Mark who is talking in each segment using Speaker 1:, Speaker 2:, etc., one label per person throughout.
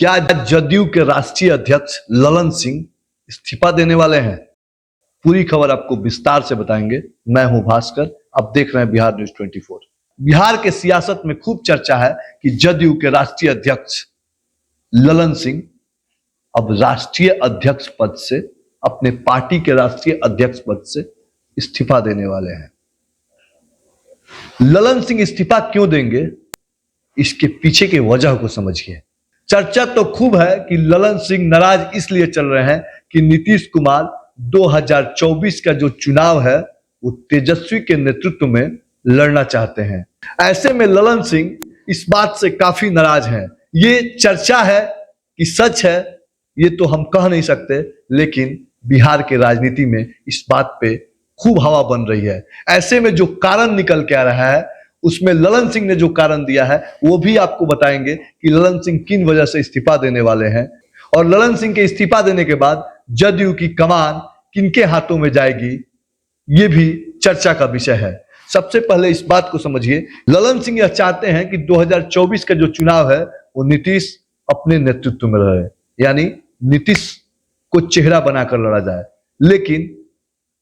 Speaker 1: क्या जदयू के राष्ट्रीय अध्यक्ष ललन सिंह इस्तीफा देने वाले हैं? पूरी खबर आपको विस्तार से बताएंगे। मैं हूं भास्कर, आप देख रहे हैं बिहार न्यूज 24। बिहार के सियासत में खूब चर्चा है कि जदयू के राष्ट्रीय अध्यक्ष ललन सिंह अब राष्ट्रीय अध्यक्ष पद से, अपने पार्टी के राष्ट्रीय अध्यक्ष पद से इस्तीफा देने वाले हैं। ललन सिंह इस्तीफा क्यों देंगे, इसके पीछे की वजह को समझिए। चर्चा तो खूब है कि ललन सिंह नाराज इसलिए चल रहे हैं कि नीतीश कुमार 2024 का जो चुनाव है वो तेजस्वी के नेतृत्व में लड़ना चाहते हैं। ऐसे में ललन सिंह इस बात से काफी नाराज हैं। ये चर्चा है कि सच है ये तो हम कह नहीं सकते, लेकिन बिहार के राजनीति में इस बात पे खूब हवा बन रही है। ऐसे में जो कारण निकल के आ रहा है उसमें ललन सिंह ने जो कारण दिया है वो भी आपको बताएंगे कि ललन सिंह किन वजह से इस्तीफा देने वाले हैं, और ललन सिंह के इस्तीफा देने के बाद जदयू की कमान किनके हाथों में जाएगी, ये भी चर्चा का विषय है। सबसे पहले इस बात को समझिए, ललन सिंह यह चाहते हैं कि 2024 का जो चुनाव है वो नीतीश अपने नेतृत्व में रहे, यानी नीतीश को चेहरा बनाकर लड़ा जाए। लेकिन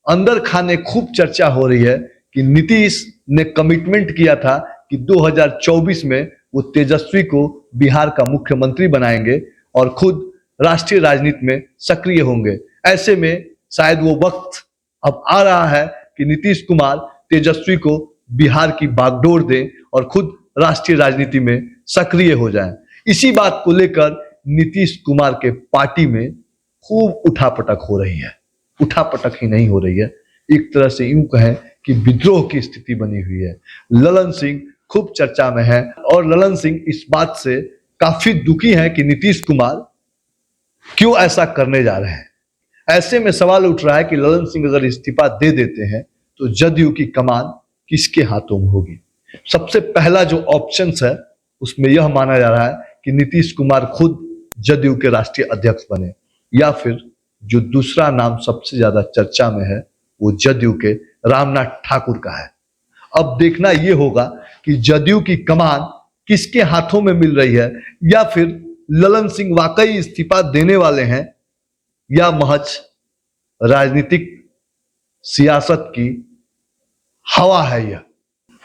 Speaker 1: अंदर खाने खूब चर्चा हो रही है कि नीतीश ने कमिटमेंट किया था कि 2024 में वो तेजस्वी को बिहार का मुख्यमंत्री बनाएंगे और खुद राष्ट्रीय राजनीति में सक्रिय होंगे। ऐसे में शायद वो वक्त अब आ रहा है कि नीतीश कुमार तेजस्वी को बिहार की बागडोर दें और खुद राष्ट्रीय राजनीति में सक्रिय हो जाएं। इसी बात को लेकर नीतीश कुमार के पार्टी में खूब उठापटक हो रही है। उठापटक ही नहीं हो रही है, एक तरह से यूं कहें कि विद्रोह की स्थिति बनी हुई है। ललन सिंह खूब चर्चा में है और ललन सिंह इस बात से काफी दुखी हैं कि नीतीश कुमार क्यों ऐसा करने जा रहे हैं। ऐसे में सवाल उठ रहा है कि ललन सिंह अगर इस्तीफा दे देते हैं तो जदयू की कमान किसके हाथों में होगी। सबसे पहला जो ऑप्शन है उसमें यह माना जा रहा है कि नीतीश कुमार खुद जदयू के राष्ट्रीय अध्यक्ष बने, या फिर जो दूसरा नाम सबसे ज्यादा चर्चा में है वो जदयू के रामनाथ ठाकुर का है। अब देखना यह होगा कि जदयू की कमान किसके हाथों में मिल रही है, या फिर ललन सिंह वाकई इस्तीफा देने वाले हैं, या महज राजनीतिक सियासत की हवा है। यह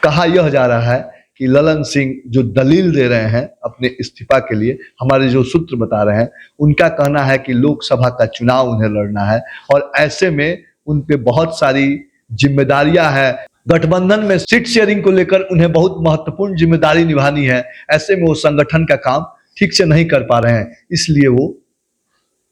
Speaker 1: कहा यह जा रहा है कि ललन सिंह जो दलील दे रहे हैं अपने इस्तीफा के लिए, हमारे जो सूत्र बता रहे हैं, उनका कहना है कि लोकसभा का चुनाव उन्हें लड़ना है और ऐसे में उन पे बहुत सारी जिम्मेदारियां हैं। गठबंधन में सीट शेयरिंग को लेकर उन्हें बहुत महत्वपूर्ण जिम्मेदारी निभानी है। ऐसे में वो संगठन का काम ठीक से नहीं कर पा रहे हैं, इसलिए वो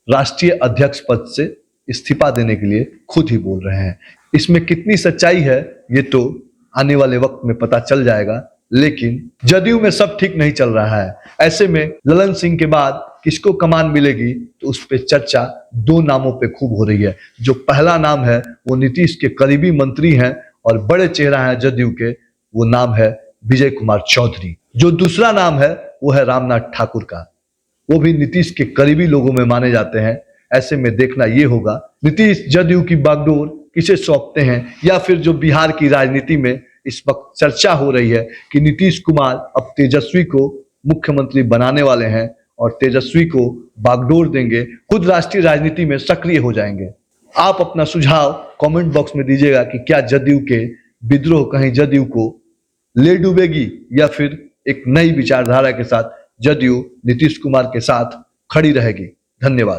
Speaker 1: राष्ट्रीय अध्यक्ष पद से इस्तीफा देने के लिए खुद ही बोल रहे हैं। इसमें कितनी सच्चाई है ये तो आने वाले वक्त में पता चल जाएगा, लेकिन जदयू में सब ठीक नहीं चल रहा है। ऐसे में ललन सिंह के बाद किसको कमान मिलेगी तो उस पर चर्चा दो नामों पे खूब हो रही है। जो पहला नाम है वो नीतीश के करीबी मंत्री हैं और बड़े चेहरा हैं जदयू के, वो नाम है विजय कुमार चौधरी। जो दूसरा नाम है वो है रामनाथ ठाकुर का, वो भी नीतीश के करीबी लोगों में माने जाते हैं। ऐसे में देखना ये होगा नीतीश जदयू की बागडोर किसे सौंपते हैं, या फिर जो बिहार की राजनीति में इस वक्त चर्चा हो रही है कि नीतीश कुमार अब तेजस्वी को मुख्यमंत्री बनाने वाले हैं और तेजस्वी को बागडोर देंगे, खुद राष्ट्रीय राजनीति में सक्रिय हो जाएंगे। आप अपना सुझाव कमेंट बॉक्स में दीजिएगा कि क्या जदयू के विद्रोह कहीं जदयू को ले डूबेगी, या फिर एक नई विचारधारा के साथ जदयू नीतीश कुमार के साथ खड़ी रहेगी। धन्यवाद।